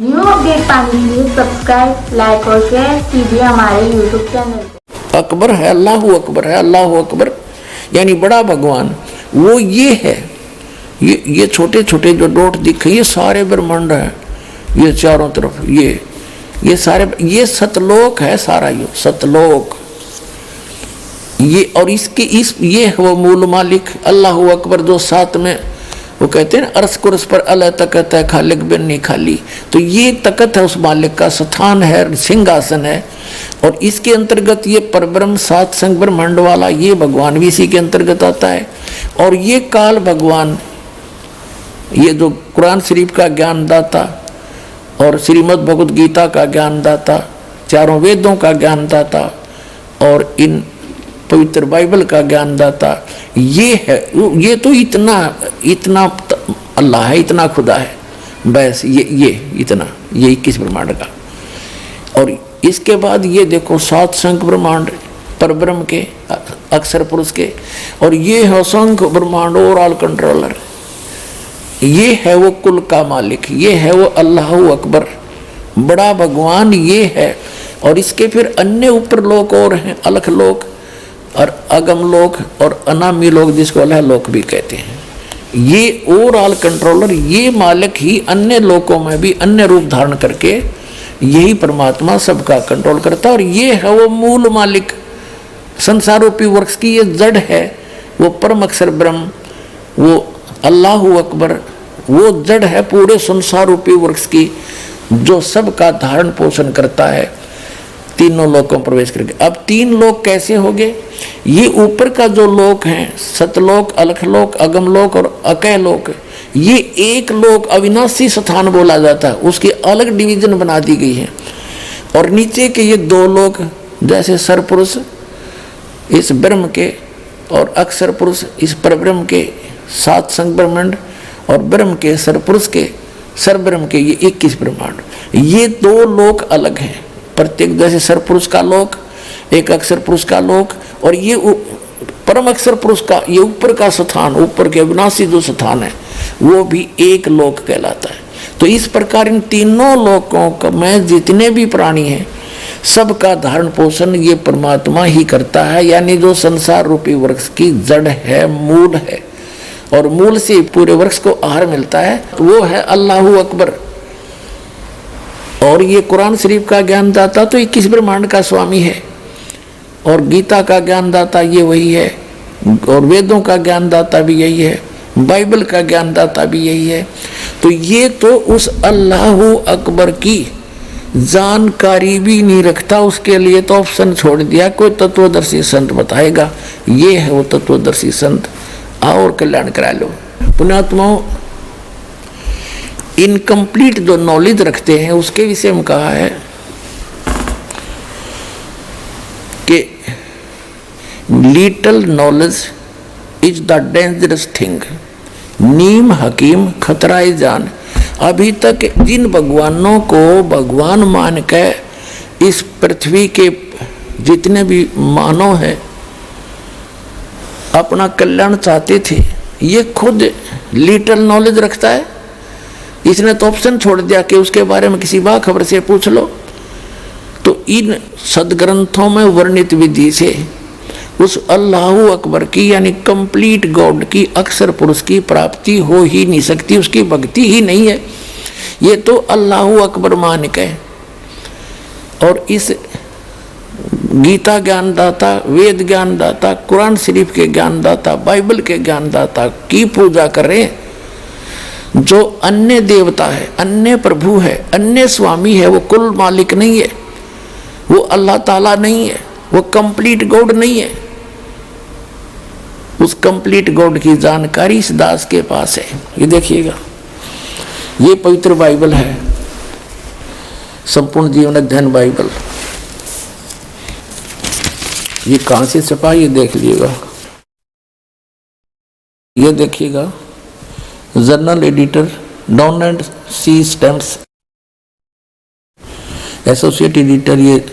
New update पाने के लिए सब्सक्राइब, लाइक और शेयर कीजिए हमारे यूट्यूब चैनल को। अकबर है, अल्लाहू अकबर है, अल्लाहू अकबर यानी बड़ा भगवान वो ये है। ये छोटे छोटे जो डॉट दिखे ये सारे ब्रह्मांड है, ये चारों तरफ ये सारे ये सतलोक है, सारा ये सतलोक ये। और इसके ये है वो मूल मालिक अल्लाहू अकबर जो साथ में वो कहते हैं अरस कुरस पर अल्लाह तकत है, खालिक बिन नहीं खाली। तो ये तकत है उस मालिक का, स्थान है, सिंहासन है। और इसके अंतर्गत ये परब्रह्म सात संग ब्रह्मांड वाला ये भगवान भी इसी के अंतर्गत आता है। और ये काल भगवान ये जो कुरान शरीफ का ज्ञान दाता और श्रीमद् भगवद गीता का ज्ञान दाता, चारों वेदों का ज्ञान दाता और इन पवित्र बाइबल का ज्ञान दाता ये है। ये तो इतना अल्लाह है, इतना खुदा है, बस ये इतना ये 21 ब्रह्मांड का। और इसके बाद ये देखो सात संख्य ब्रह्मांड परब्रह्म के अक्षर पुरुष के, और ये है असंख्य ब्रह्मांड और ऑल कंट्रोलर। ये है वो कुल का मालिक, ये है वो अल्लाहू अकबर बड़ा भगवान ये है। और इसके फिर अन्य ऊपर लोक और हैं, अलख लोक और अगम लोक और अनामी लोक जिसको अल्लाह लोक भी कहते हैं। ये ओवरऑल कंट्रोलर ये मालिक ही अन्य लोकों में भी अन्य रूप धारण करके यही परमात्मा सबका कंट्रोल करता है। और ये है वो मूल मालिक संसार रूपी वृक्ष की ये जड़ है, वो परम अक्षर ब्रह्म वो अल्लाहू अकबर वो जड़ है पूरे संसार रूपी वृक्ष की, जो सबका धारण पोषण करता है तीनों लोकों में प्रवेश करके। अब तीन लोक कैसे हो गए? ये ऊपर का जो लोक है सतलोक, अलखलोक, अगमलोक और अकय लोक, ये एक लोक अविनाशी स्थान बोला जाता है, उसकी अलग डिवीजन बना दी गई है। और नीचे के ये दो लोक जैसे सरपुरुष इस ब्रह्म के और अक्षर पुरुष इस परब्रह्म के सात संग ब्रह्मांड और ब्रह्म के सरपुरुष के सरब्रह्म के ये 21 ब्रह्मांड, ये दो लोक अलग हैं। प्रत्येक जैसे सरपुरुष का लोक, एक अक्षर पुरुष का लोक, और ये परम अक्षर पुरुष का ये ऊपर का स्थान, ऊपर के अविनाशी जो स्थान है वो भी एक लोक कहलाता है। तो इस प्रकार इन तीनों लोकों में जितने भी प्राणी हैं सबका धारण पोषण ये परमात्मा ही करता है, यानी जो संसार रूपी वृक्ष की जड़ है, मूल है, और मूल से पूरे वृक्ष को आहार मिलता है, वो है अल्लाहू अकबर। और ये कुरान शरीफ का ज्ञान दाता तो 21 ब्रह्मांड का स्वामी है, और गीता का ज्ञान दाता ये वही है, और वेदों का ज्ञान दाता भी यही है, बाइबल का ज्ञान दाता भी यही है। तो ये तो उस अल्लाहू अकबर की जानकारी भी नहीं रखता, उसके लिए तो ऑप्शन छोड़ दिया कोई तत्वदर्शी संत बताएगा। ये है वो तत्वदर्शी संत, आओ और कल्याण करा लो। पुण्यात्माओं इनकम्प्लीट जो नॉलेज रखते हैं उसके विषय में कहा है कि little knowledge is the dangerous thing, नीम हकीम खतराए जान। अभी तक जिन भगवानों को भगवान मान के इस पृथ्वी के जितने भी मानव हैं अपना कल्याण चाहते थे, ये खुद लिटल नॉलेज रखता है। इसने तो ऑप्शन छोड़ दिया कि उसके बारे में किसी बाखबर से पूछ लो। तो इन सदग्रंथों में वर्णित विधि से उस अल्लाहू अकबर की यानी कंप्लीट गॉड की अक्षर पुरुष की प्राप्ति हो ही नहीं सकती, उसकी भक्ति ही नहीं है। ये तो अल्लाहू अकबर मान के और इस गीता ज्ञानदाता, वेद ज्ञानदाता, कुरान शरीफ के ज्ञानदाता, बाइबल के ज्ञानदाता की पूजा कर रहे हैं। जो अन्य देवता है, अन्य प्रभु है, अन्य स्वामी है, वो कुल मालिक नहीं है, वो अल्लाह ताला नहीं है, वो कंप्लीट गॉड नहीं है। उस कंप्लीट गॉड की जानकारी इस दास के पास है। ये देखिएगा, ये पवित्र बाइबल है, संपूर्ण जीवन अध्ययन बाइबल। ये कहां से छपा ये देख लीजिएगा, ये देखिएगा journal editor Don and C Stamps, associate editor ये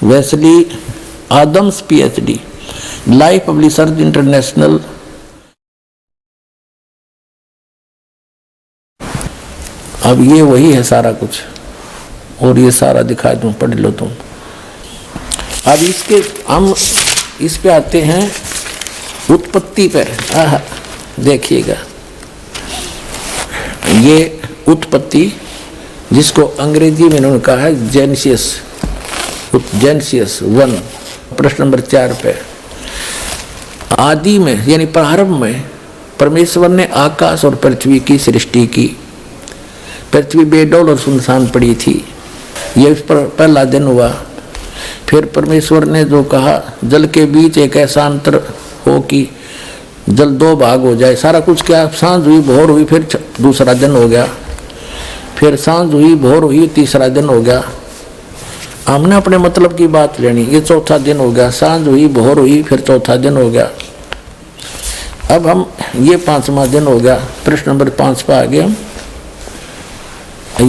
Wesley Adams PhD, life publishers international. अब ये वही है सारा कुछ। और ये सारा दिखा दूं, पढ़ लो तुम। अब इसके हम इस पे आते हैं उत्पत्ति पर। देखिएगा, ये उत्पत्ति जिसको अंग्रेजी में उन्होंने कहा है जेनेसिस 1, प्रश्न नंबर 4 पे। आदि में यानी प्रारंभ में परमेश्वर ने आकाश और पृथ्वी की सृष्टि की। पृथ्वी बेडौल और सुनसान पड़ी थी, ये उस पर पहला दिन हुआ। फिर परमेश्वर ने जो कहा, जल के बीच एक ऐसा अंतर हो कि जल 2 भाग हो जाए, सारा कुछ क्या। सांझ हुई, भोर हुई, फिर दूसरा दिन हो गया। फिर सांझ हुई, भोर हुई, तीसरा दिन हो गया। हमने अपने मतलब की बात लेनी, ये चौथा दिन हो गया। सांझ हुई, भोर हुई, फिर चौथा दिन हो गया। अब हम ये 5वां दिन हो गया। प्रश्न नंबर 5 पर आ गए हम।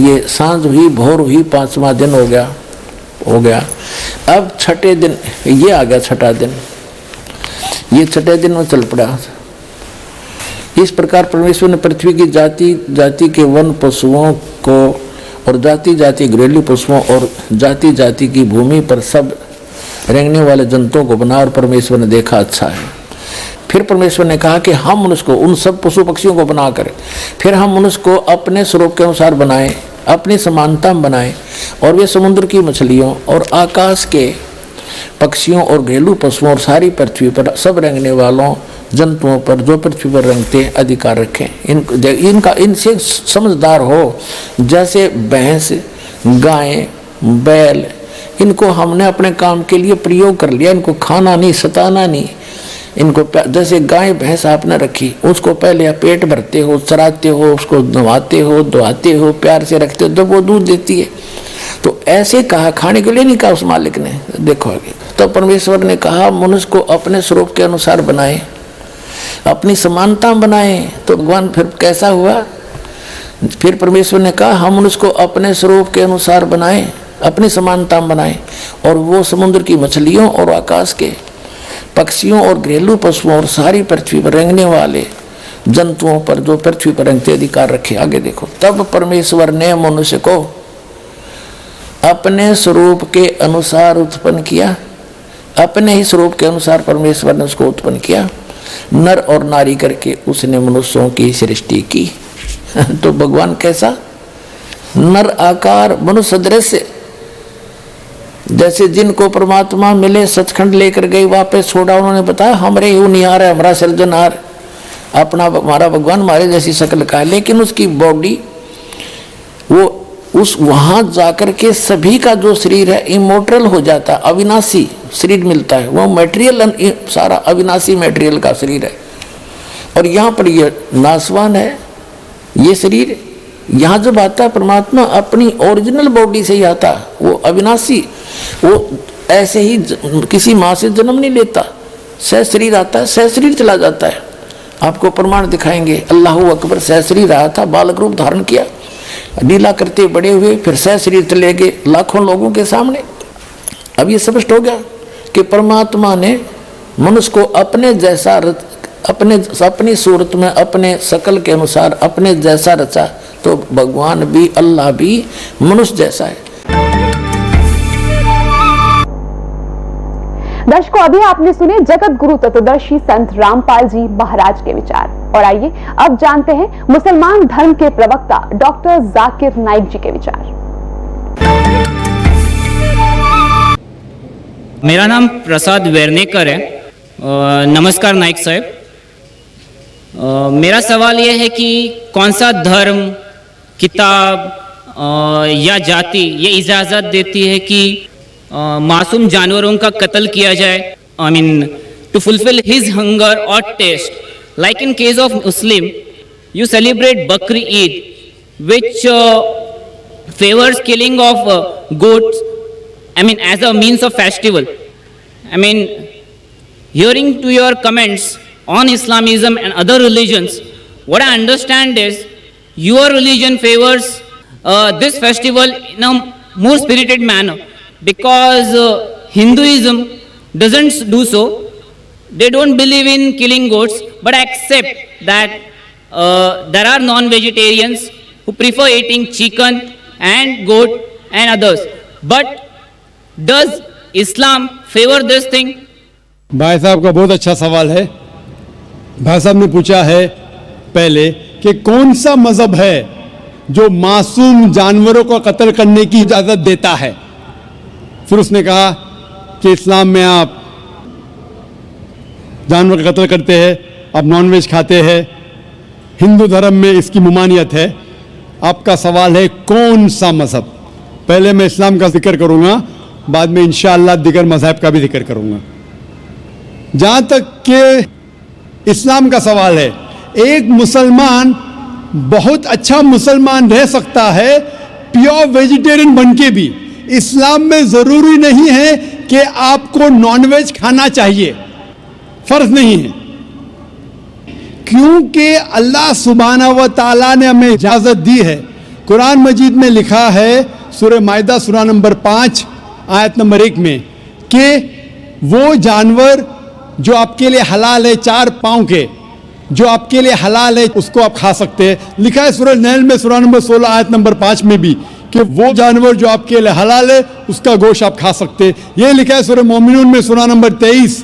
ये सांझ हुई, भोर हुई, 5वां दिन हो गया। अब छठे दिन ये आ गया, छठा दिन। ये छठे दिन में चल पड़ा। इस प्रकार परमेश्वर ने पृथ्वी की जाति जाति के वन पशुओं को और जाति जाति घरेलू पशुओं और जाति जाति की भूमि पर सब रेंगने वाले जंतुओं को बना, और परमेश्वर ने देखा अच्छा है। फिर परमेश्वर ने कहा कि हम मनुष्य को, उन सब पशु पक्षियों को बना कर, फिर हम मनुष्य को अपने स्वरूप के अनुसार बनाएं, अपनी समानता में बनाएं, और वे समुद्र की मछलियों और आकाश के पक्षियों और घरेलू पशुओं और सारी पृथ्वी पर सब रेंगने वालों जंतुओं पर जो पृथ्वी पर रेंगते अधिकार रखें। इनका इनसे समझदार हो, जैसे भैंस, गाय, बैल, इनको हमने अपने काम के लिए प्रयोग कर लिया। इनको खाना नहीं, सताना नहीं। इनको जैसे गाय भैंस आपने रखी, उसको पहले आप पेट भरते हो, चराते हो, उसको नहवाते हो, धोआते हो, प्यार से रखते हो, जब वो दूध देती है। तो ऐसे कहा, खाने के लिए नहीं कहा उस मालिक ने। देखो आगे, तो परमेश्वर ने कहा मनुष्य को अपने स्वरूप के अनुसार बनाए, अपनी समानता बनाए। तो भगवान फिर कैसा हुआ? फिर परमेश्वर ने कहा हम मनुष्य को अपने स्वरूप के अनुसार बनाए, अपनी समानता बनाए, और वो समुद्र की मछलियों और आकाश के पक्षियों और घरेलू पशुओं और सारी पृथ्वी पर रेंगने वाले जंतुओं पर जो पृथ्वी पर रेंगते अधिकार रखे। आगे देखो, तब परमेश्वर ने मनुष्य को अपने स्वरूप के अनुसार उत्पन्न किया। अपने ही स्वरूप के अनुसार परमेश्वर ने उसको उत्पन्न किया, नर और नारी करके उसने मनुष्यों की सृष्टि की। तो भगवान कैसा? नर आकार, मनुष्य दृश्य। जैसे जिनको परमात्मा मिले, सचखंड लेकर गए, वापस छोड़ा, उन्होंने बताया हमरे ही निहार है, हमारा सृजनहार, अपना हमारा भगवान हमारे जैसी शक्ल का है। लेकिन उसकी बॉडी वो उस वहां जाकर के सभी का जो शरीर है इमोर्टल हो जाता, अविनाशी शरीर मिलता है। वो मटेरियल सारा अविनाशी मटेरियल का शरीर है, और यहाँ पर ये नाशवान है ये शरीर। यहाँ जब आता है परमात्मा अपनी ओरिजिनल बॉडी से ही आता, वो अविनाशी, वो ऐसे ही किसी माँ से जन्म नहीं लेता, सह शरीर आता है, सह शरीर चला जाता है। आपको प्रमाण दिखाएंगे। अल्लाह अकबर, सह शरीर आया था, बालक रूप धारण किया, लीला करते बड़े हुए, फिर सह शरीर चले गए लाखों लोगों के सामने। अब ये स्पष्ट हो गया कि परमात्मा ने मनुष्य को अपने जैसा अपनी सूरत में अपने शकल के अनुसार अपने जैसा रचा। तो भगवान भी, अल्लाह भी मनुष्य जैसा है। दर्शकों, अभी आपने सुने जगत गुरु तत्वदर्शी संत रामपाल जी महाराज के विचार, और आइए अब जानते हैं मुसलमान धर्म के प्रवक्ता डॉक्टर जाकिर नाइक जी के विचार। मेरा नाम प्रसाद वेरनेकर है। नमस्कार नाइक साहब। मेरा सवाल यह है कि कौन सा धर्म, किताब या जाति ये इजाज़त देती है कि मासूम जानवरों का कत्ल किया जाए, I mean to fulfil his hunger और taste. Like in case of Muslim, you celebrate Bakri Eid which favours killing of goats, I mean as a means of festival. I mean, hearing to your comments on Islamism and other religions, what I understand is your religion favors this festival in a more spirited manner, because Hinduism doesn't do so. They don't believe in killing goats, but accept that there are non-vegetarians who prefer eating chicken and goat and others. But does Islam favor this thing? भाई साहब का बहुत अच्छा सवाल है। भाई साहब ने पूछा है पहले कि कौन सा मजहब है जो मासूम जानवरों को कत्ल करने की इजाज़त देता है। फिर उसने कहा कि इस्लाम में आप जानवर का कत्ल करते हैं, आप नॉनवेज खाते हैं, हिंदू धर्म में इसकी ममानियत है। आपका सवाल है कौन सा मजहब। पहले मैं इस्लाम का जिक्र करूँगा, बाद में इंशाअल्लाह दिगर मजहब का भी जिक्र करूँगा। जहाँ तक कि इस्लाम का सवाल है, एक मुसलमान बहुत अच्छा मुसलमान रह सकता है प्योर वेजिटेरियन बन के भी। इस्लाम में ज़रूरी नहीं है कि आपको नॉनवेज खाना चाहिए, फ़र्ज नहीं है, क्योंकि अल्लाह सुब्हानहू व तआला ने हमें इजाज़त दी है। कुरान मजीद में लिखा है सूरह माइदा सूरा नंबर 5 आयत नंबर 1 में कि वो जानवर जो आपके लिए हलाल है, 4 पाँव के, जो आपके लिए हलाल है, उसको आप खा सकते हैं। लिखा है सूरह नहल में सूरा नंबर 16 आयत नंबर 5 में भी कि वो जानवर जो आपके लिए हलाल है उसका गोश्त आप खा सकते हैं। ये लिखा है सूरह मोमिनून में सूरा नंबर 23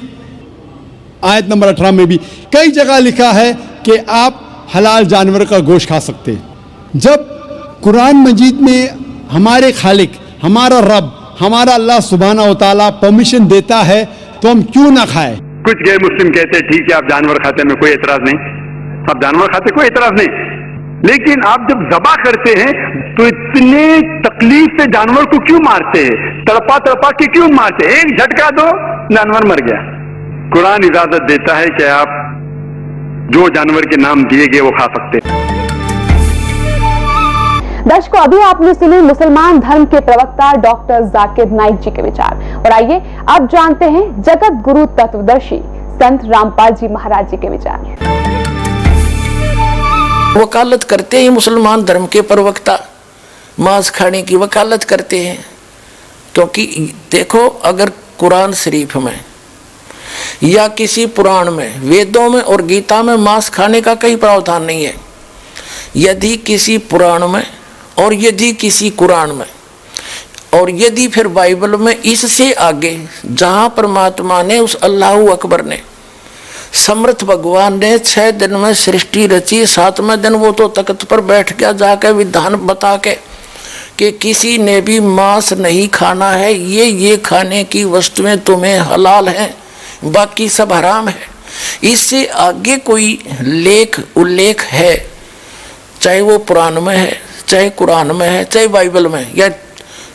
आयत नंबर 18 में भी। कई जगह लिखा है कि आप हलाल जानवर का गोश्त खा सकते हैं। जब कुरान मजीद में हमारे खालिक, हमारा रब, हमारा अल्लाह सुब्हानहू व तआला परमिशन देता है तो हम क्यों ना खाएं। कुछ गैर मुस्लिम कहते हैं ठीक है आप जानवर खाते में कोई एतराज नहीं, आप जानवर खाते कोई एतराज नहीं, लेकिन आप जब ज़बा करते हैं तो इतने तकलीफ से जानवर को क्यों मारते हैं, तड़पा तड़पा के क्यों मारते हैं? एक झटका दो जानवर मर गया। कुरान इजाजत देता है कि आप जो जानवर के नाम दिए गए वो खा सकते हैं। दर्शकों, अभी आपने सुने मुसलमान धर्म के प्रवक्ता डॉक्टर जाकिर नाइक जी के विचार, और आइए अब जानते हैं जगत गुरु तत्वदर्शी संत रामपाल जी महाराज जी के विचार। वकालत करते हैं मुसलमान धर्म के प्रवक्ता, मांस खाने की वकालत करते हैं, क्योंकि देखो अगर कुरान शरीफ में या किसी पुराण में, वेदों में और गीता में मांस खाने का कहीं प्रावधान नहीं है। यदि किसी पुराण में और यदि किसी कुरान में और यदि फिर बाइबल में इससे आगे जहाँ परमात्मा ने, उस अल्लाहु अकबर ने, समर्थ भगवान ने 6 दिन में सृष्टि रची, 7वें दिन वो तो तख्त पर बैठ गया जाके विधान बता के कि किसी ने भी मांस नहीं खाना है, ये खाने की वस्तुएं तुम्हें हलाल हैं, बाकी सब हराम है। इससे आगे कोई लेख उल्लेख है, चाहे वो पुराण में है, चाहे कुरान में है, चाहे बाइबल में या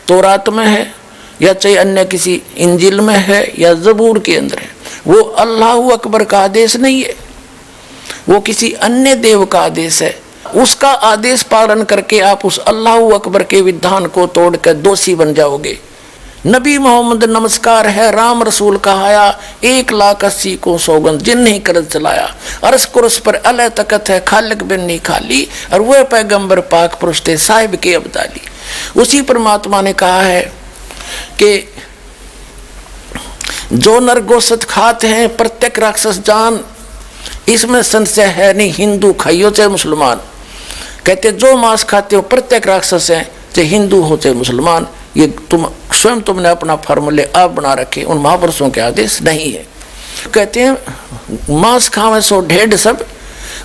तौरात में है, या चाहे अन्य किसी इंजिल में है या ज़बूर के अंदर है, वो अल्लाहु अकबर का आदेश नहीं है, वो किसी अन्य देव का आदेश है। उसका आदेश पालन करके आप उस अल्लाहु अकबर के विधान को तोड़कर दोषी बन जाओगे। नबी मोहम्मद नमस्कार है, राम रसूल कहाया, 1,80,000 को सौगंध जिन नहीं कर चलाया, अरस कुरस पर अल तकत है, खालिक बिन नहीं खाली, और वह पैगंबर पाक पुरुष थे साहिब के अब्दाली। उसी परमात्मा ने कहा है कि जो नर गोश्त खाते हैं प्रत्येक राक्षस जान, इसमें संशय है नहीं, हिंदू खाइयो चाहे मुसलमान। कहते जो मांस खाते हो प्रत्येक राक्षस हैं, चाहे हिंदू हो चाहे मुसलमान। ये तुमने अपना फार्मूले आप बना रखे, उन महापुरुषों के आदेश नहीं है। कहते हैं मांस खावे सो ढेढ़ सब,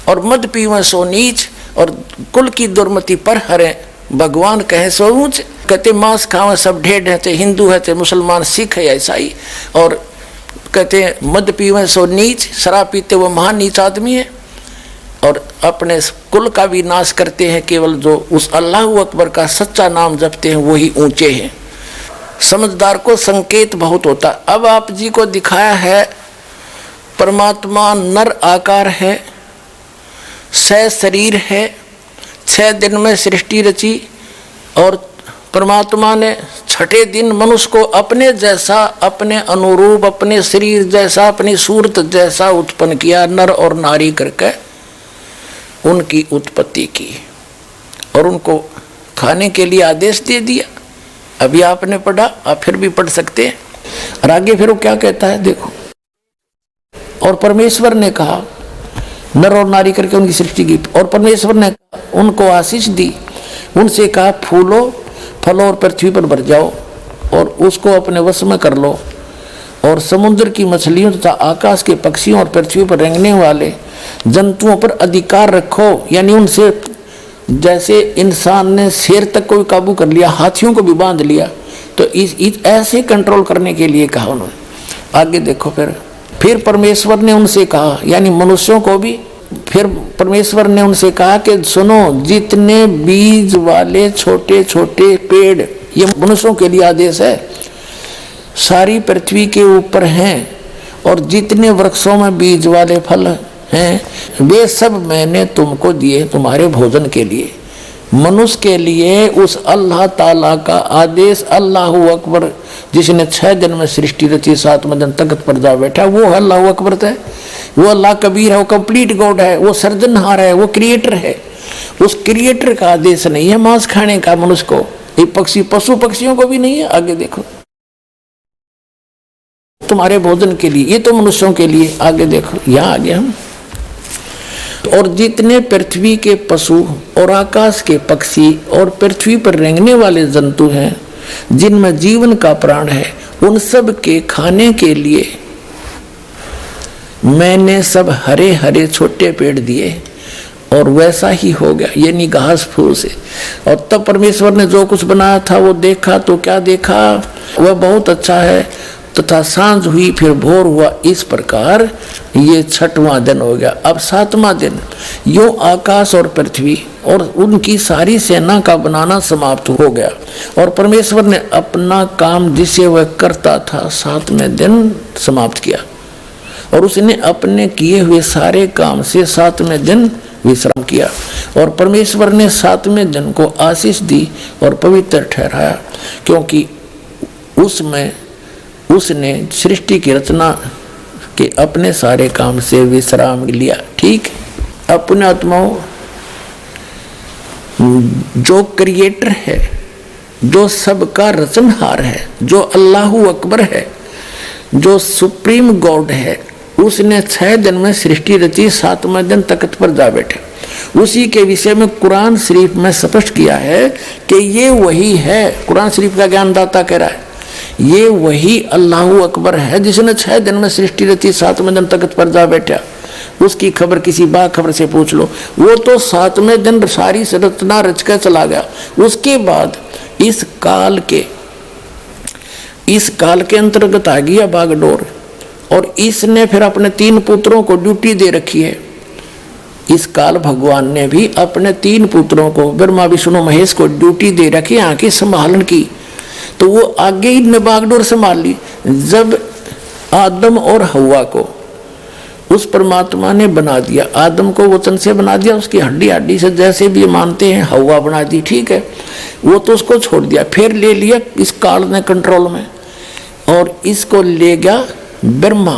और मद पीवे सो नीच, और कुल की दुर्मति पर हरे भगवान कहे सो ऊंच। कहते मांस खावे सब ढेढ़ है, चाहे हिंदू है चाहे मुसलमान, सिख है या ईसाई। और कहते हैं मद पीवे सो नीच, शराब पीते वो महान नीच आदमी है, और अपने कुल का भी नाश करते हैं। केवल जो उस अल्लाहु अकबर का सच्चा नाम जपते हैं वही ऊंचे हैं। समझदार को संकेत बहुत होता। अब आप जी को दिखाया है परमात्मा नर आकार है, 6 शरीर है, 6 दिन में सृष्टि रची, और परमात्मा ने 6ठे दिन मनुष्य को अपने जैसा, अपने अनुरूप, अपने शरीर जैसा, अपनी सूरत जैसा उत्पन्न किया, नर और नारी करके उनकी उत्पत्ति की, और उनको खाने के लिए आदेश दे दिया। अभी आपने पढ़ा, आप फिर भी पढ़ सकते हैं। और आगे फिर वो क्या कहता है देखो, और परमेश्वर ने कहा, नर और नारी करके उनकी सृष्टि की, और परमेश्वर ने उनको आशीष दी, उनसे कहा फूलो फल और पृथ्वी पर भर जाओ और उसको अपने वश में कर लो, और समुद्र की मछलियों तथा आकाश के पक्षियों और पृथ्वी पर रेंगने वाले जंतुओं पर अधिकार रखो। यानी उनसे, जैसे इंसान ने शेर तक को भी काबू कर लिया, हाथियों को भी बांध लिया, तो इस ऐसे कंट्रोल करने के लिए कहा उन्होंने। आगे देखो, फिर परमेश्वर ने उनसे कहा, यानी मनुष्यों को भी, फिर परमेश्वर ने उनसे कहा कि सुनो, जितने बीज वाले छोटे छोटे पेड़, ये मनुष्यों के लिए आदेश है, सारी पृथ्वी के ऊपर हैं, और जितने वृक्षों में बीज वाले फल हैं, वे सब मैंने तुमको दिए तुम्हारे भोजन के लिए। मनुष्य के लिए उस अल्लाह ताला का आदेश, अल्लाहु अकबर, जिसने 6 दिन में सृष्टि रची, 7वें दिन तख्त पर जा बैठा, वो अल्लाहु अकबर है, वो अल्लाह कबीर है, वो कंप्लीट गॉड है, वो सर्जनहार है, वो क्रिएटर है। उस क्रिएटर का आदेश नहीं है मांस खाने का मनुष्य को, ये पक्षी, पशु पक्षियों को भी नहीं है। आगे देखो, तुम्हारे भोजन के लिए, ये तो मनुष्यों के लिए। आगे देखो, यहाँ आगे हम, और जितने पृथ्वी के पशु और आकाश के पक्षी और पृथ्वी पर रेंगने वाले जंतु हैं, जिनमें जीवन का प्राण है, उन सब के खाने के लिए मैंने सब हरे हरे छोटे पेड़ दिए, और वैसा ही हो गया, यानी घास फूस से। और तब परमेश्वर ने जो कुछ बनाया था वो देखा, तो क्या देखा, वह बहुत अच्छा है। तथा सांझ हुई, फिर भोर हुआ, इस प्रकार ये 6वां दिन हो गया। अब 7वां दिन, यो आकाश और पृथ्वी और उनकी सारी सेना का बनाना समाप्त हो गया, और परमेश्वर ने अपना काम जिसे वह करता था 7वें दिन समाप्त किया, और उसने अपने किए हुए सारे काम से 7वें दिन विश्राम किया। और परमेश्वर ने 7वें दिन को आशीष दी और पवित्र ठहराया, क्योंकि उसमें उसने सृष्टि की रचना के अपने सारे काम से विश्राम लिया। ठीक, अपने आत्माओं, जो क्रिएटर है, जो सबका रचनहार है, जो अल्लाहु अकबर है, जो सुप्रीम गॉड है, उसने 6 दिन में सृष्टि रची, 7वें दिन तख्त पर जा बैठे। उसी के विषय में कुरान शरीफ में स्पष्ट किया है कि ये वही है। कुरान शरीफ का ज्ञानदाता कह रहा है, ये वही अल्लाहु अकबर है जिसने 6 दिन में सृष्टि रची, 7वें दिन तख्त पर जा बैठा। उसकी खबर किसी बाखबर से पूछ लो, वो तो 7वें दिन सारी रचना रच कर चला गया। उसके बाद इस काल के अंतर्गत आ गया बागडोर, और इसने फिर अपने 3 पुत्रों को ड्यूटी दे रखी है। इस काल भगवान ने भी अपने 3 पुत्रों को, ब्रह्मा विष्णु महेश को ड्यूटी दे रखी आंखें संभालन की, तो वो आगे ही ने बागडोर संभाल ली। जब आदम और हव्वा को उस परमात्मा ने बना दिया, आदम को वचन से बना दिया, उसकी हड्डी हड्डी से जैसे भी मानते हैं, हव्वा बना दी, ठीक है, वो तो उसको छोड़ दिया। फिर ले लिया इस काल ने कंट्रोल में, और इसको ले गया ब्रह्मा,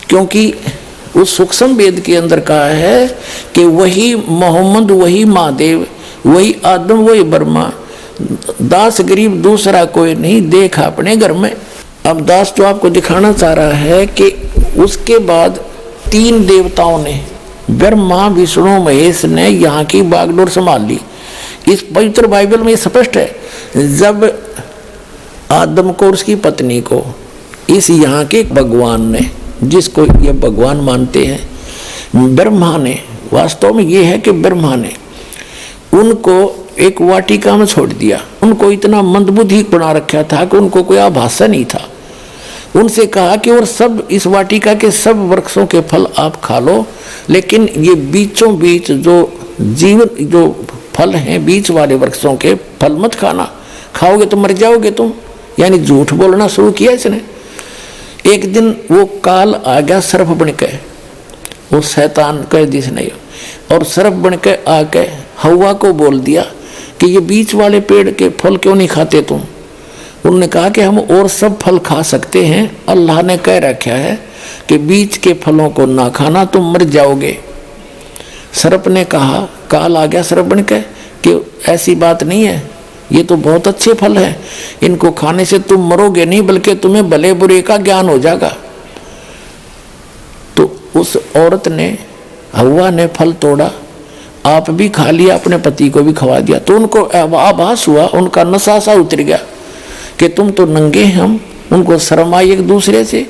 क्योंकि उस सूक्ष्म वेद के अंदर कहा है कि वही मोहम्मद, वही महादेव, वही आदम, वही ब्रह्मा, दास गरीब दूसरा कोई नहीं, देखा अपने घर में। अब दास जो आपको दिखाना चाह रहा है कि उसके बाद 3 देवताओं ने, ब्रह्मा विष्णु महेश ने यहाँ की बागडोर संभाल ली। इस पवित्र बाइबल में स्पष्ट है, जब आदम को और उसकी पत्नी को इस यहाँ के भगवान ने, जिसको ये भगवान मानते हैं, ब्रह्मा ने, वास्तव में ये है कि ब्रह्मा ने उनको एक वाटिका में छोड़ दिया। उनको इतना मंदबुद्धि बना रखा था कि उनको कोई आभास नहीं था। उनसे कहा कि और सब इस वाटिका के सब वृक्षों के फल आप खा लो, लेकिन ये बीचों बीच जो फल हैं, बीच वाले वृक्षों के फल मत खाना, खाओगे तो मर जाओगे तुम। यानी झूठ बोलना शुरू किया इसने। एक दिन वो काल आ गया सर्प बन के, वो शैतान कह दी नहीं, और सर्प बन के आके हव्वा को बोल दिया कि ये बीच वाले पेड़ के फल क्यों नहीं खाते तुम। उन्होंने कहा कि हम और सब फल खा सकते हैं, अल्लाह ने कह रखा है कि बीच के फलों को ना खाना, तुम मर जाओगे। सर्प ने कहा, काल आ गया सर्प बन के, कि ऐसी बात नहीं है, ये तो बहुत अच्छे फल हैं, इनको खाने से तुम मरोगे नहीं, बल्कि तुम्हें भले बुरे का ज्ञान हो जाएगा। तो उस औरत ने, हव्वा ने फल तोड़ा, आप भी खा लिया, अपने पति को भी खवा दिया। तो उनको आभास हुआ, उनका नशा सा उतर गया कि तुम तो नंगे हैं, हम उनको शर्म आई एक दूसरे से।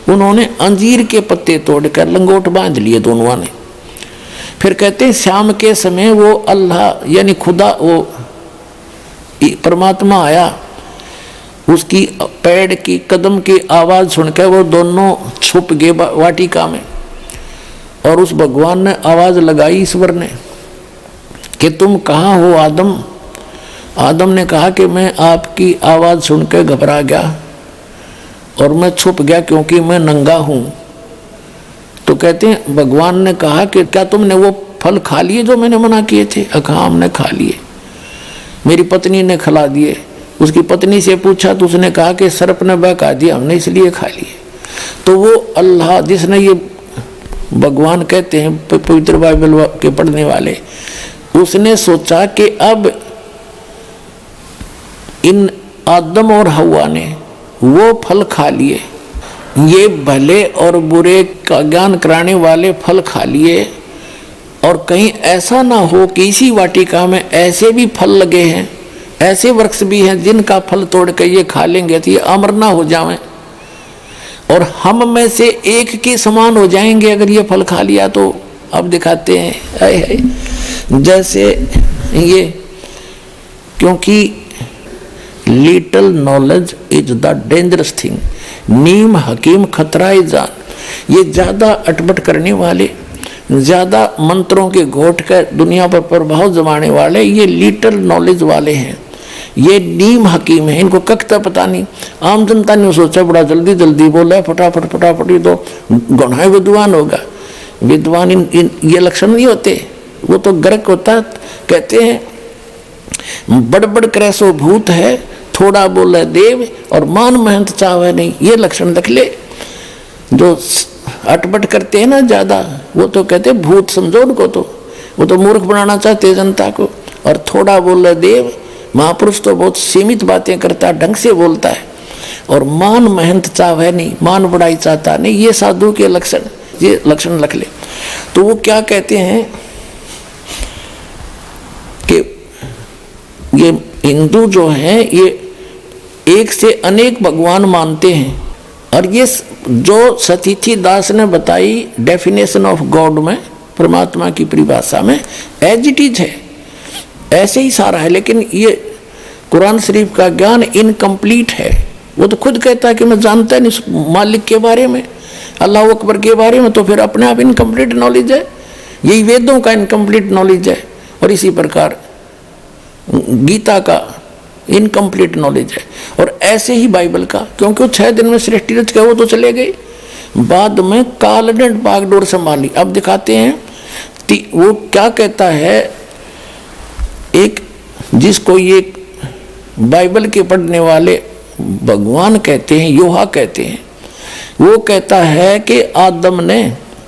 उन्होंने अंजीर के पत्ते तोड़कर लंगोट बांध लिए दोनों ने। फिर कहते हैं शाम के समय वो अल्लाह यानी खुदा, वो परमात्मा आया, उसकी पैर की कदम की आवाज़ सुनकर वो दोनों छुप गए वाटिका में। और उस भगवान ने आवाज़ लगाई, ईश्वर ने, कि तुम कहाँ हो आदम। आदम ने कहा कि मैं आपकी आवाज़ सुनकर घबरा गया और मैं छुप गया क्योंकि मैं नंगा हूँ। तो कहते हैं भगवान ने कहा कि क्या तुमने वो फल खा लिए जो मैंने मना किए थे? हाँ, हमने खा लिए। मेरी पत्नी ने खिला दिए। उसकी पत्नी से पूछा तो उसने कहा कि सर्प ने बहका दिया, हमने इसलिए खा लिए। तो वो अल्लाह जिसने, ये भगवान कहते हैं पवित्र बाइबल के पढ़ने वाले, उसने सोचा कि अब इन आदम और हव्वा ने वो फल खा लिए, ये भले और बुरे का ज्ञान कराने वाले फल खा लिए, और कहीं ऐसा ना हो कि इसी वाटिका में ऐसे भी फल लगे हैं, ऐसे वृक्ष भी हैं जिनका फल तोड़ कर ये खा लेंगे तो ये अमर ना हो जाएं और हम में से एक के समान हो जाएंगे अगर ये फल खा लिया तो। अब दिखाते हैं जैसे ये, क्योंकि little knowledge is the dangerous thing, नीम हकीम खतरा जान। ये ज़्यादा अटपट करने वाले, ज़्यादा मंत्रों के घोट कर दुनिया पर प्रभाव जमाने वाले ये लिटिल नॉलेज वाले हैं, ये नीम हकीम है। इनको कखता पता नहीं। आम जनता ने सोचा बड़ा जल्दी जल्दी बोला, फटाफट फटाफट, ये तो गौना विद्वान होगा। विद्वान इन ये लक्षण नहीं होते, वो तो गर्क होता। कहते हैं बड़बड़ करे सो भूत है, थोड़ा बोले देव और मान महंत चावे नहीं। ये लक्षण रख ले। जो अटपट करते हैं ना ज़्यादा, वो तो कहते भूत समझो उनको, तो वो तो मूर्ख बनाना चाहते जनता को। और थोड़ा बोले देव, महापुरुष तो बहुत सीमित बातें करता है, ढंग से बोलता है। और मान महंत चाहे नहीं, मान बड़ाई चाहता नहीं। ये साधु के लक्षण, ये लक्षण रख ले। तो वो क्या कहते हैं कि ये हिंदू जो है ये एक से अनेक भगवान मानते हैं। और ये जो सतीथी दास ने बताई डेफिनेशन ऑफ गॉड में, परमात्मा की परिभाषा में, एज इट इज है, ऐसे ही सारा है। लेकिन ये कुरान शरीफ का ज्ञान इनकम्प्लीट है। वो तो खुद कहता है कि मैं जानता नहीं उस मालिक के बारे में, अल्लाह अकबर के बारे में, तो फिर अपने आप इनकम्प्लीट नॉलेज है। यही वेदों का इनकम्प्लीट नॉलेज है। और इसी प्रकार गीता का इनकम्प्लीट नॉलेज है। और ऐसे ही बाइबल का, क्योंकि वो 6 दिन में सृष्टि रच गए, वो तो चले गए, बाद में काल ने बागडोर संभाली। अब दिखाते हैं वो क्या कहता है। एक जिसको ये बाइबल के पढ़ने वाले भगवान कहते हैं, योहा कहते हैं, वो कहता है कि आदम ने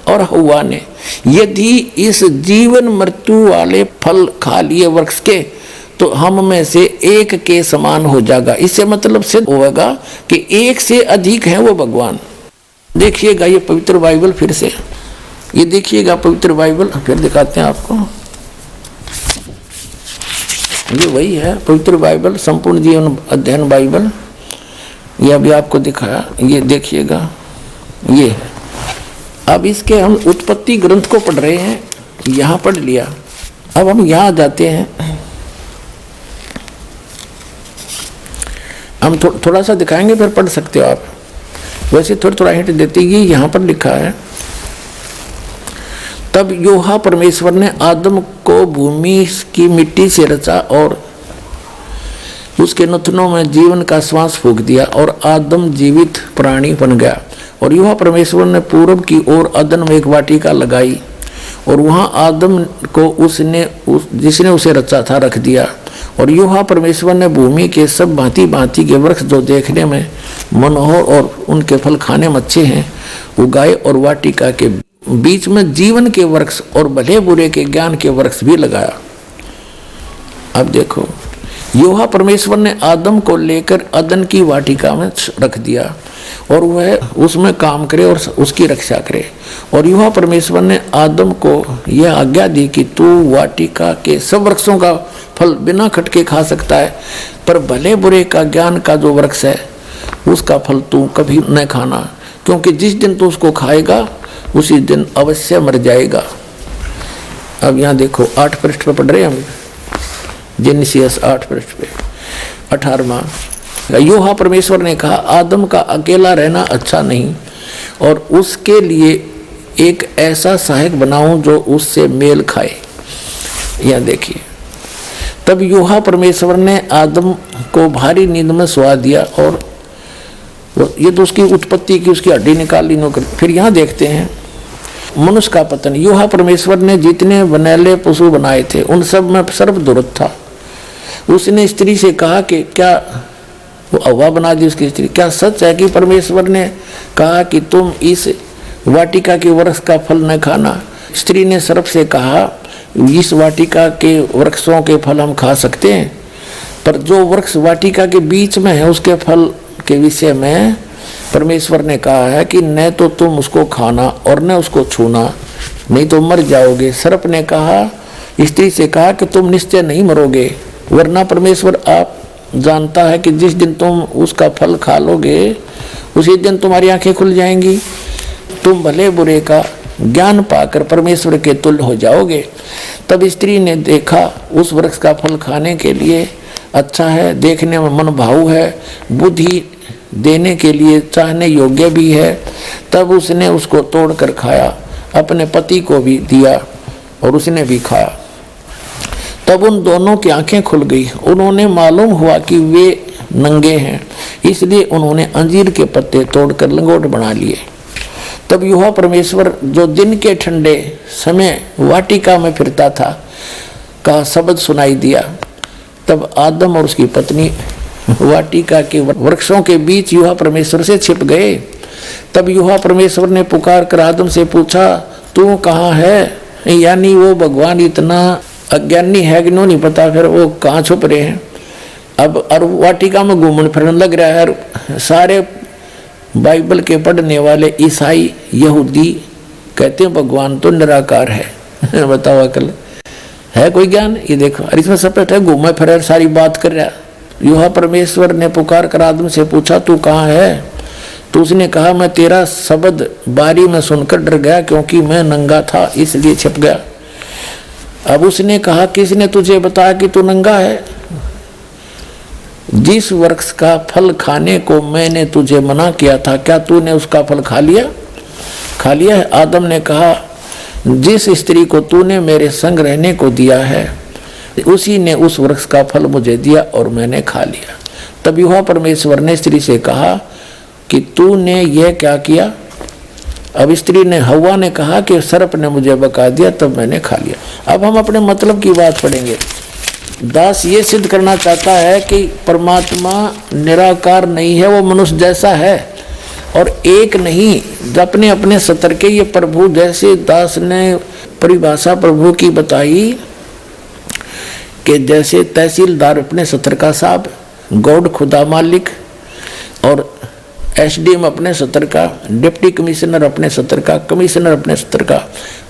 और हव्वा ने यदि इस जीवन मृत्यु वाले फल खा लिए वृक्ष के, तो हम में से एक के समान हो जाएगा। इससे मतलब सिद्ध होगा कि एक से अधिक है वो भगवान। देखिएगा ये पवित्र बाइबल, फिर से ये देखिएगा पवित्र बाइबल, फिर दिखाते हैं आपको। ये वही है पवित्र बाइबल, संपूर्ण जीवन अध्ययन बाइबल। ये अभी आपको दिखाया, ये देखिएगा, ये है। अब इसके हम उत्पत्ति ग्रंथ को पढ़ रहे हैं, यहाँ पढ़ लिया। अब हम यहाँ जाते हैं, हम थोड़ा सा दिखाएंगे, फिर पढ़ सकते हो आप। वैसे थोड़ा थोड़ा हिंट देते, ये यहाँ पर लिखा है, तब योहा परमेश्वर ने आदम को भूमि की मिट्टी से रचा और उसके नथनों में जीवन का श्वास फूंक दिया और आदम जीवित प्राणी बन गया। और योहा परमेश्वर ने पूरब की ओर अदन में एक वाटिका लगाई और वहाँ आदम को जिसने उसे रचा था रख दिया। और योहा परमेश्वर ने भूमि के सब भांति भांति के वृक्ष जो देखने में मनोहर और उनके फल खाने में अच्छे हैं उगाए और वाटिका के बीच में जीवन के वृक्ष और भले बुरे के ज्ञान के वृक्ष भी लगाया। अब देखो, योहा परमेश्वर ने आदम को लेकर अदन की वाटिका में रख दिया और वह उसमें काम करे और उसकी रक्षा करे। और युवा परमेश्वर ने आदम को यह आज्ञा दी कि तू वाटिका के सब वृक्षों का फल बिना खटके खा सकता है, पर भले बुरे का ज्ञान का जो वृक्ष है उसका फल तू कभी न खाना, क्योंकि जिस दिन तू उसको खाएगा उसी दिन अवश्य मर जाएगा। अब यहाँ देखो 8 पृष्ठ पर पढ़ रहे हैं हम, जेनेसिस 8 पृष्ठ पे 18वां। यहोवा परमेश्वर ने कहा, आदम का अकेला रहना अच्छा नहीं, और उसके लिए एक ऐसा सहायक बनाऊं जो उससे मेल खाए। यह देखिए, तब यहोवा परमेश्वर ने आदम को भारी नींद में सुला दिया, और ये तो उसकी उत्पत्ति की, उसकी हड्डी निकाल ली नौकर। फिर यहाँ देखते हैं मनुष्य का पतन। यहोवा परमेश्वर ने जितने बनैले पशु बनाए थे उन सब में सर्वदुर्लभ था। उसने स्त्री से कहा कि क्या, वो हव्वा बना दी उसकी स्त्री, क्या सच है कि परमेश्वर ने कहा कि तुम इस वाटिका के वृक्ष का फल न खाना? स्त्री ने सर्प से कहा, इस वाटिका के वृक्षों के फल हम खा सकते हैं, पर जो वृक्ष वाटिका के बीच में है उसके फल के विषय में परमेश्वर ने कहा है कि न तो तुम उसको खाना और न उसको छूना, नहीं तो मर जाओगे। सर्प ने कहा, स्त्री से कहा कि तुम निश्चय नहीं मरोगे, वरना परमेश्वर आप जानता है कि जिस दिन तुम उसका फल खा लोगे उसी दिन तुम्हारी आंखें खुल जाएंगी, तुम भले बुरे का ज्ञान पाकर परमेश्वर के तुल्य हो जाओगे। तब स्त्री ने देखा उस वृक्ष का फल खाने के लिए अच्छा है, देखने में मन भाऊ है, बुद्धि देने के लिए चाहने योग्य भी है। तब उसने उसको तोड़कर खाया, अपने पति को भी दिया और उसने भी खाया। तब उन दोनों की आंखें खुल गई, उन्होंने मालूम हुआ कि वे नंगे हैं, इसलिए उन्होंने अंजीर के पत्ते तोड़कर लंगोट बना लिए। तब यहोवा परमेश्वर जो दिन के ठंडे समय वाटिका में फिरता था का शब्द सुनाई दिया। तब आदम और उसकी पत्नी वाटिका के वृक्षों के बीच यहोवा परमेश्वर से छिप गए। तब यहोवा परमेश्वर ने पुकार कर आदम से पूछा, तू कहाँ है? यानी वो भगवान इतना अज्ञानी है कि नहीं पता फिर वो कहाँ छुप रहे हैं। अब और वाटिका में घूमने फिरने लग रहा है। सारे बाइबल के पढ़ने वाले ईसाई यहूदी कहते हैं भगवान तो निराकार है। बताओ अकल है कोई ज्ञान? ये देखो, और इसमें सपेट है, घूमे फिर सारी बात कर रहा। यहोवा परमेश्वर ने पुकार कर आदम से पूछा, तू कहाँ है? तो उसने कहा, मैं तेरा शब्द बारी में सुनकर डर गया, क्योंकि मैं नंगा था इसलिए छिप गया। अब उसने कहा, किसने तुझे बताया कि तू नंगा है? जिस वृक्ष का फल खाने को मैंने तुझे मना किया था, क्या तूने उसका फल खा लिया? खा लिया है। आदम ने कहा, जिस स्त्री को तूने मेरे संग रहने को दिया है उसी ने उस वृक्ष का फल मुझे दिया और मैंने खा लिया। तब यहोवा परमेश्वर ने स्त्री से कहा कि तूने यह क्या किया? अब स्त्री ने, हव्वा ने कहा कि सर्प ने मुझे बका दिया, तब मैंने खा लिया। अब हम अपने मतलब की बात पढ़ेंगे। दास ये सिद्ध करना चाहता है कि परमात्मा निराकार नहीं है, वो मनुष्य जैसा है और एक नहीं, अपने अपने सतर के ये प्रभु। जैसे दास ने परिभाषा प्रभु की बताई कि जैसे तहसीलदार अपने सतर का साहब, गॉड खुदा मालिक, और एसडीएम अपने सतर का, डिप्टी कमिश्नर अपने सतर का, कमिश्नर अपने सतर का,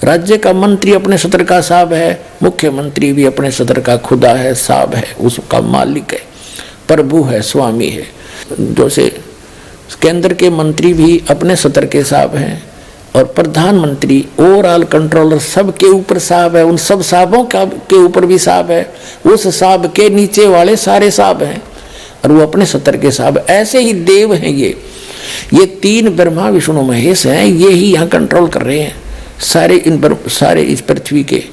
राज्य का मंत्री अपने सतर का साहब है, मुख्यमंत्री भी अपने सतर का खुदा है, साहब है, उसका मालिक है, प्रभु है, स्वामी है। जैसे केंद्र के मंत्री भी अपने सतर के साहब हैं, और प्रधानमंत्री ओवरऑल कंट्रोलर सबके ऊपर साहब है, उन सब साहबों के ऊपर भी साहब है, उस साहब के नीचे वाले सारे साहब हैं और वो अपने सतर के साहब। ऐसे ही देव हैं ये तीन ब्रह्मा विष्णु महेश हैं, ये ही यहाँ कंट्रोल कर रहे हैं सारे इस पृथ्वी के,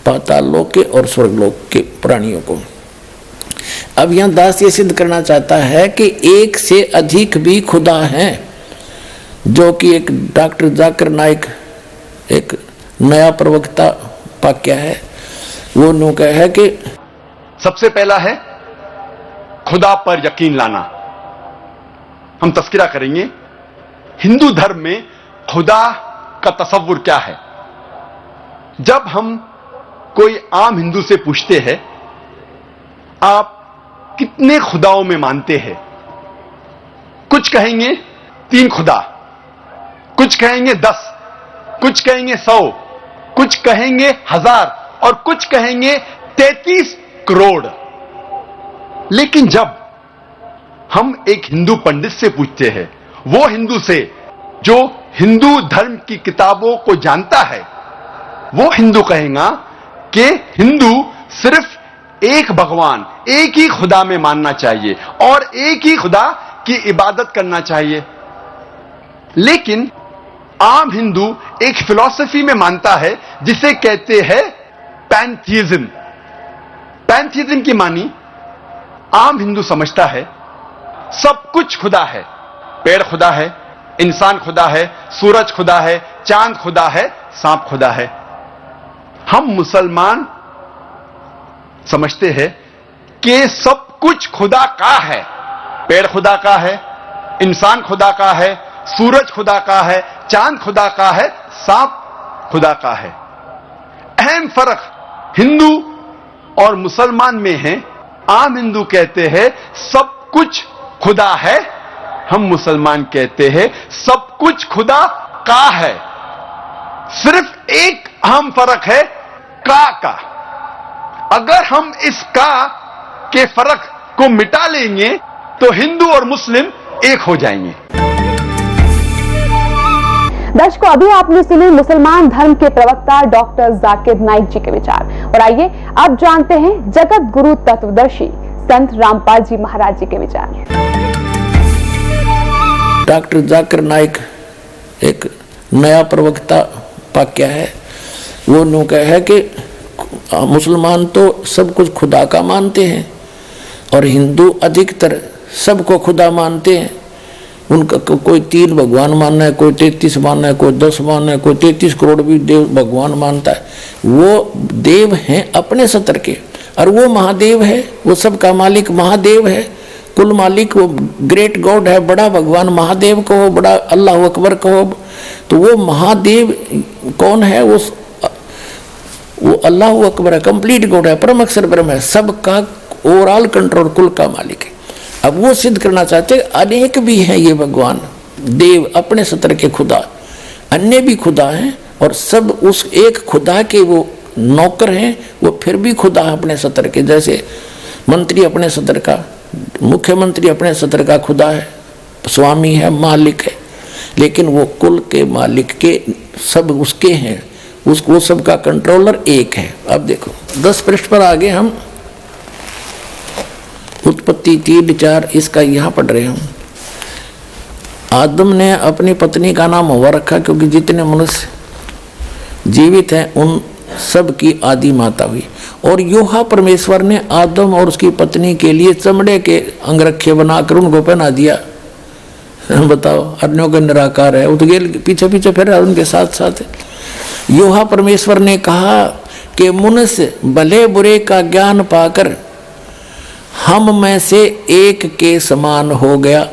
पाताल लोक के और स्वर्गलोक के प्राणियों को। अब यहाँ दास ये सिद्ध करना चाहता है कि एक से अधिक भी खुदा हैं, जो कि एक डॉक्टर जाकिर नाइक एक नया प्रवक्ता वाक्य है, वो नो कह है कि सबसे पहला है खुदा पर यकीन लाना। हम तस्करा करेंगे हिंदू धर्म में खुदा का तसव्वुर क्या है। जब हम कोई आम हिंदू से पूछते हैं, आप कितने खुदाओं में मानते हैं, कुछ कहेंगे 3 खुदा, कुछ कहेंगे 10, कुछ कहेंगे 100, कुछ कहेंगे 1000 और कुछ कहेंगे 33 करोड़। लेकिन जब हम एक हिंदू पंडित से पूछते हैं, वो हिंदू से जो हिंदू धर्म की किताबों को जानता है, वो हिंदू कहेगा कि हिंदू सिर्फ एक भगवान, एक ही खुदा में मानना चाहिए और एक ही खुदा की इबादत करना चाहिए। लेकिन आम हिंदू एक फिलॉसफी में मानता है जिसे कहते हैं पैंथीइज्म। पैंथीइज्म की मानी आम हिंदू समझता है सब कुछ खुदा है, पेड़ खुदा है, इंसान खुदा है, सूरज खुदा है, चांद खुदा है, सांप खुदा है। हम मुसलमान समझते हैं कि सब कुछ खुदा का है, पेड़ खुदा का है, इंसान खुदा का है, सूरज खुदा का है, चांद खुदा का है, सांप खुदा का है। अहम फर्क हिंदू और मुसलमान में है। आम हिंदू कहते हैं सब कुछ खुदा है, हम मुसलमान कहते हैं सब कुछ खुदा का है। सिर्फ एक अहम फर्क है का। अगर हम इस का के फर्क को मिटा लेंगे तो हिंदू और मुस्लिम एक हो जाएंगे। दर्शकों, अभी आपने सुने मुसलमान धर्म के प्रवक्ता डॉक्टर जाकिर नाइक जी के विचार, और आइए अब जानते हैं जगत गुरु तत्वदर्शी संत रामपाल जी महाराज जी के विचार। डॉक्टर जाकिर नाइक एक नया प्रवक्ता पाक्या है। वो नु कहा है कि मुसलमान तो सब कुछ खुदा का मानते हैं और हिंदू अधिकतर सबको खुदा मानते हैं। उनका कोई 3 भगवान मानना है, कोई 33 मानना है, कोई 10 मानना है, कोई 33 करोड़ भी देव भगवान मानता है। वो देव हैं अपने सतर के, और वो महादेव है, वो सबका मालिक महादेव है, कुल मालिक वो ग्रेट गॉड है। बड़ा भगवान महादेव कहो, बड़ा अल्लाह अकबर कहो, तो वो महादेव कौन है? वो अल्लाह अकबर है, कंप्लीट गॉड है, परम अक्षर ब्रह्म है, सबका ओवरऑल कंट्रोल, कुल का मालिक है। अब वो सिद्ध करना चाहते हैं अनेक भी हैं ये भगवान देव, अपने सतर के खुदा, अन्य भी खुदा हैं और सब उस एक खुदा के वो नौकर हैं। वो फिर भी खुदा अपने सतर के, जैसे मंत्री अपने सतर का, मुख्यमंत्री अपने सतर का खुदा है, स्वामी है, मालिक है, लेकिन वो कुल के मालिक के सब उसके हैं, उसको सबका कंट्रोलर एक है। अब देखो 10 पृष्ठ पर आगे हम उत्पत्ति 3:4 इसका यहाँ पढ़ रहे हम। आदम ने अपनी पत्नी का नाम हवा रखा क्योंकि जितने मनुष्य जीवित हैं उन सब की आदि माता हुई। और योहा परमेश्वर ने आदम और उसकी पत्नी के लिए चमड़े के अंगरखे बनाकर उनको पहना दिया। बताओ, अन्यों का निराकार है, वो तो गेल पीछे पीछे फिर उनके साथ साथ। योहा परमेश्वर ने कहा कि मनुष्य भले बुरे का ज्ञान पाकर हम में से एक के समान हो गया,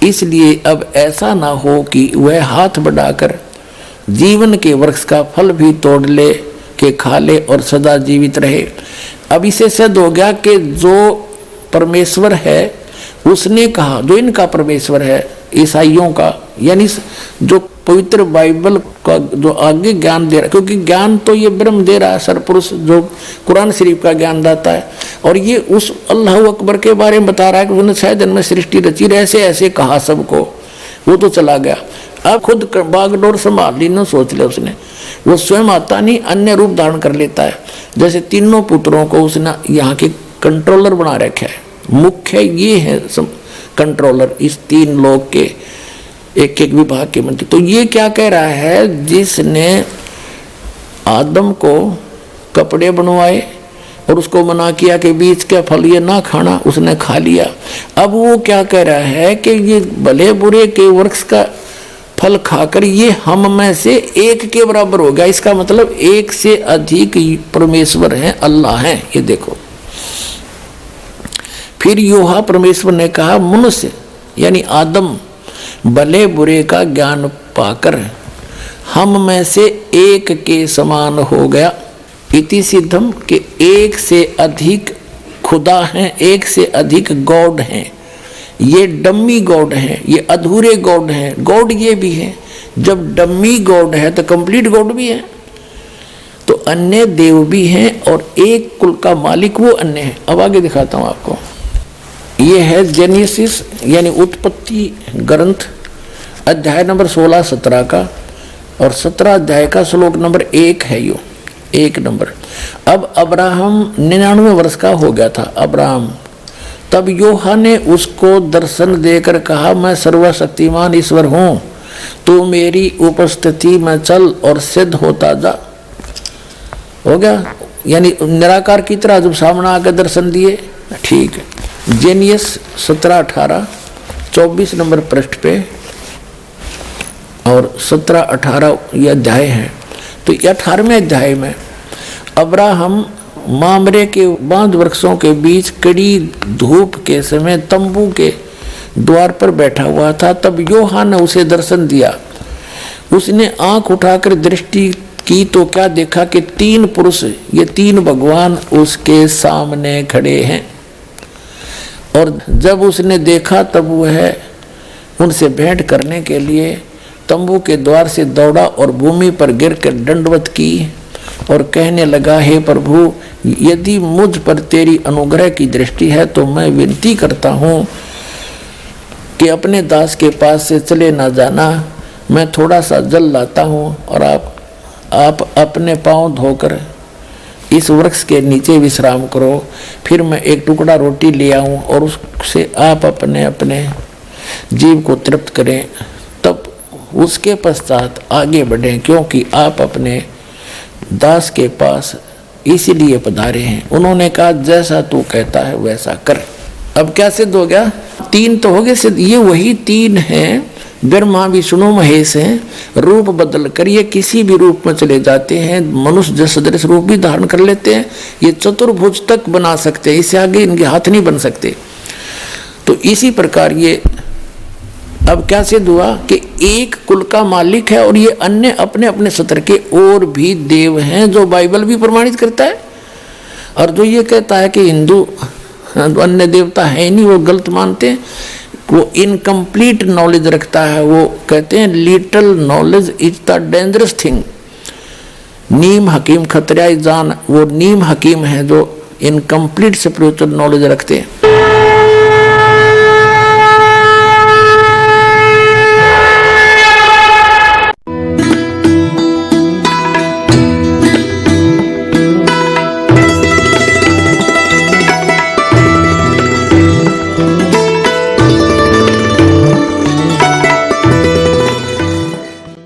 इसलिए अब ऐसा ना हो कि वह हाथ बढ़ाकर जीवन के वृक्ष का फल भी तोड़ ले के खा ले और सदा जीवित रहे। अब इसे सिद्ध हो गया कि जो परमेश्वर है उसने कहा, जो इनका परमेश्वर है ईसाइयों का, यानी जो पवित्र बाइबल का जो आगे ज्ञान दे रहा है, क्योंकि ज्ञान तो ये ब्रह्म दे रहा है, सरपुरुष जो कुरान शरीफ का ज्ञान देता है, और ये उस अल्लाह अकबर के बारे में बता रहा है कि उसने 6 दिन में सृष्टि रची, ऐसे ऐसे कहा सबको, वो तो चला गया। अब खुद बागडोर संभाल ली ना, सोच लिया उसने, वो स्वयं आता नहीं, अन्य रूप धारण कर लेता है। जैसे तीनों पुत्रों को उसने यहाँ के कंट्रोलर बना रखा है, मुख्य ये है कंट्रोलर इस 3 लोग के एक एक विभाग के मंत्री। तो ये क्या कह रहा है, जिसने आदम को कपड़े बनवाए और उसको मना किया कि बीज के फल ये ना खाना, उसने खा लिया। अब वो क्या कह रहा है कि ये भले बुरे के वृक्ष का फल खाकर ये हम में से एक के बराबर हो गया। इसका मतलब एक से अधिक परमेश्वर हैं, अल्लाह हैं। ये देखो, फिर योहा परमेश्वर ने कहा मनुष्य यानी आदम भले बुरे का ज्ञान पाकर हम में से एक के समान हो गया। इति सिद्धम के एक से अधिक खुदा हैं, एक से अधिक गॉड हैं। ये डम्मी गॉड हैं, ये अधूरे गॉड हैं। गॉड ये भी है, जब डम्मी गॉड है तो कंप्लीट गॉड भी है। तो अन्य देव भी हैं और एक कुल का मालिक वो अन्य है। अब आगे दिखाता हूं आपको। ये है जेनेसिस यानी उत्पत्ति ग्रंथ, अध्याय नंबर 16-17 का, और 17 अध्याय का श्लोक नंबर 1 है यो, 1 नंबर। अब अब्राहम 99 वर्ष का हो गया था अब्राहम। तब यूहन्ना ने उसको दर्शन देकर कहा, मैं सर्वशक्तिमान ईश्वर हूं, तू मेरी उपस्थिति में चल और सिद्ध होता जा। हो गया, यानी निराकार की तरह जब सामने आकर दर्शन दिए। ठीक है, जेनियस 17-18 24 नंबर पृष्ठ पे और 17-18 ये अध्याय है। तो 18वें अध्याय में अब्राहम मामरे के बांध वृक्षों के बीच कड़ी धूप के समय तंबू के द्वार पर बैठा हुआ था। तब यूहन्ना ने उसे दर्शन दिया। उसने आंख उठाकर दृष्टि की तो क्या देखा कि 3 पुरुष, ये 3 भगवान उसके सामने खड़े हैं। और जब उसने देखा तब वह उनसे भेंट करने के लिए तंबू के द्वार से दौड़ा और भूमि पर गिरकर दंडवत की और कहने लगा, हे प्रभु, यदि मुझ पर तेरी अनुग्रह की दृष्टि है तो मैं विनती करता हूँ कि अपने दास के पास से चले ना जाना। मैं थोड़ा सा जल लाता हूँ और आप अपने पांव धोकर इस वृक्ष के नीचे विश्राम करो। फिर मैं एक टुकड़ा रोटी ले आऊँ और उससे आप अपने अपने जीव को तृप्त करें, तब उसके पश्चात आगे बढ़ें, क्योंकि आप अपने दास के पास इसीलिए पधारे हैं। उन्होंने कहा, जैसा तू कहता है वैसा कर। अब क्या सिद्ध हो गया? 3 तो हो गए सिद्ध। ये वही 3 हैं, ब्रह्मा विष्णु महेश हैं। रूप बदल कर ये किसी भी रूप में चले जाते हैं, मनुष्य सदृश रूप भी धारण कर लेते हैं। ये चतुर्भुज तक बना सकते हैं, इससे आगे इनके हाथ नहीं बन सकते। तो इसी प्रकार ये अब क्या सिद्ध हुआ कि एक कुल का मालिक है और ये अन्य अपने अपने सत्र के और भी देव हैं, जो बाइबल भी प्रमाणित करता है। और जो ये कहता है कि हिंदू अन्य देवता है नहीं, वो गलत मानते हैं। वो इनकम्प्लीट नॉलेज रखता है। वो कहते हैं little knowledge is the dangerous thing. नीम हकीम खतरा जान, वो नीम हकीम है जो इनकम्प्लीट स्पिरिचुअल नॉलेज रखते हैं।